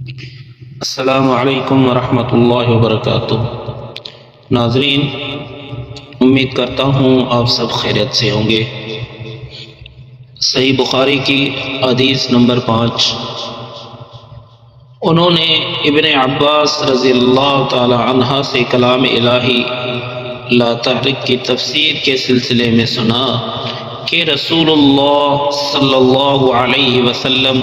السلام علیکم ورحمۃ اللہ وبرکاتہ۔ ناظرین، امید کرتا ہوں آپ سب خیریت سے ہوں گے۔ صحیح بخاری کی حدیث نمبر 5، انہوں نے ابن عباس رضی اللہ تعالی عنہ سے کلام الہی لا تحرک کی تفسیر کے سلسلے میں سنا کہ رسول اللہ صلی اللہ علیہ وسلم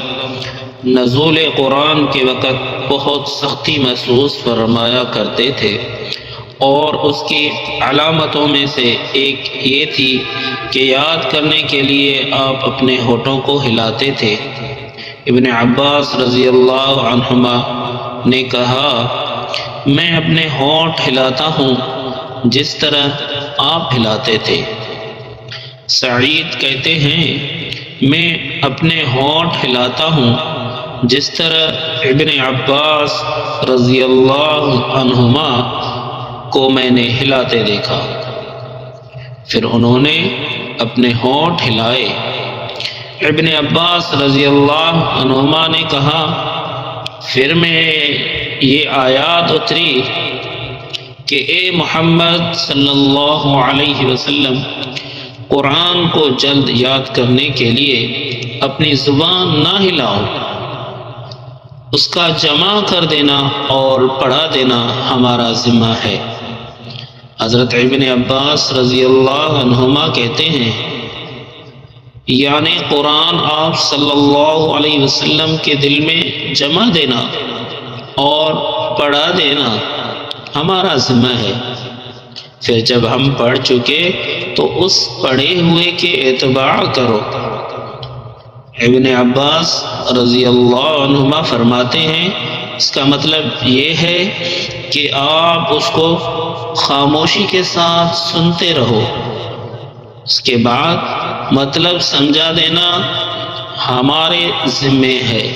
نزول قرآن کے وقت بہت سختی محسوس فرمایا کرتے تھے، اور اس کی علامتوں میں سے ایک یہ تھی کہ یاد کرنے کے لیے آپ اپنے ہونٹوں کو ہلاتے تھے۔ ابن عباس رضی اللہ عنہما نے کہا، میں اپنے ہونٹ ہلاتا ہوں جس طرح آپ ہلاتے تھے۔ سعید کہتے ہیں، میں اپنے ہونٹ ہلاتا ہوں جس طرح ابن عباس رضی اللہ عنہما کو میں نے ہلاتے دیکھا۔ پھر انہوں نے اپنے ہونٹ ہلائے۔ ابن عباس رضی اللہ عنہما نے کہا، پھر میں یہ آیات اتری کہ اے محمد صلی اللہ علیہ وسلم، قرآن کو جلد یاد کرنے کے لیے اپنی زبان نہ ہلاؤ، اس کا جمع کر دینا اور پڑھا دینا ہمارا ذمہ ہے۔ حضرت ابن عباس رضی اللہ عنہما کہتے ہیں، یعنی قرآن آپ صلی اللہ علیہ وسلم کے دل میں جمع دینا اور پڑھا دینا ہمارا ذمہ ہے۔ پھر جب ہم پڑھ چکے تو اس پڑھے ہوئے کے اتباع کرو۔ ابن عباس رضی اللہ عنہما فرماتے ہیں، اس کا مطلب یہ ہے کہ آپ اس کو خاموشی کے ساتھ سنتے رہو، اس کے بعد مطلب سمجھا دینا ہمارے ذمے ہے۔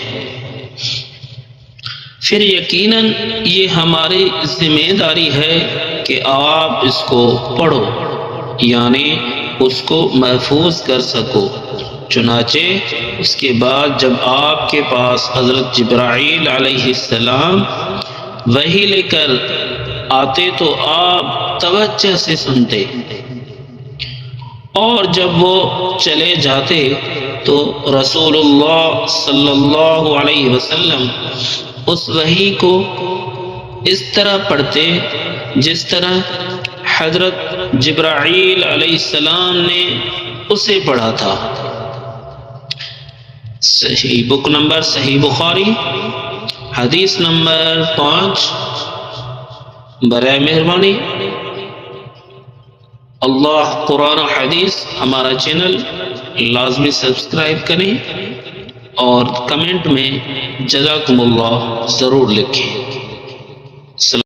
پھر یقیناً یہ ہماری ذمہ داری ہے کہ آپ اس کو پڑھو، یعنی اس کو محفوظ کر سکو۔ چنانچہ اس کے بعد جب آپ کے پاس حضرت جبرائیل علیہ السلام وحی لے کر آتے تو آپ توجہ سے سنتے، اور جب وہ چلے جاتے تو رسول اللہ صلی اللہ علیہ وسلم اس وحی کو اس طرح پڑھتے جس طرح حضرت جبرائیل علیہ السلام نے اسے پڑھا تھا۔ صحیح بک نمبر صحیح بخاری حدیث نمبر 5۔ برائے مہربانی اللہ قرآن و حدیث ہمارا چینل لازمی سبسکرائب کریں اور کمنٹ میں جزاکم اللہ ضرور لکھیں۔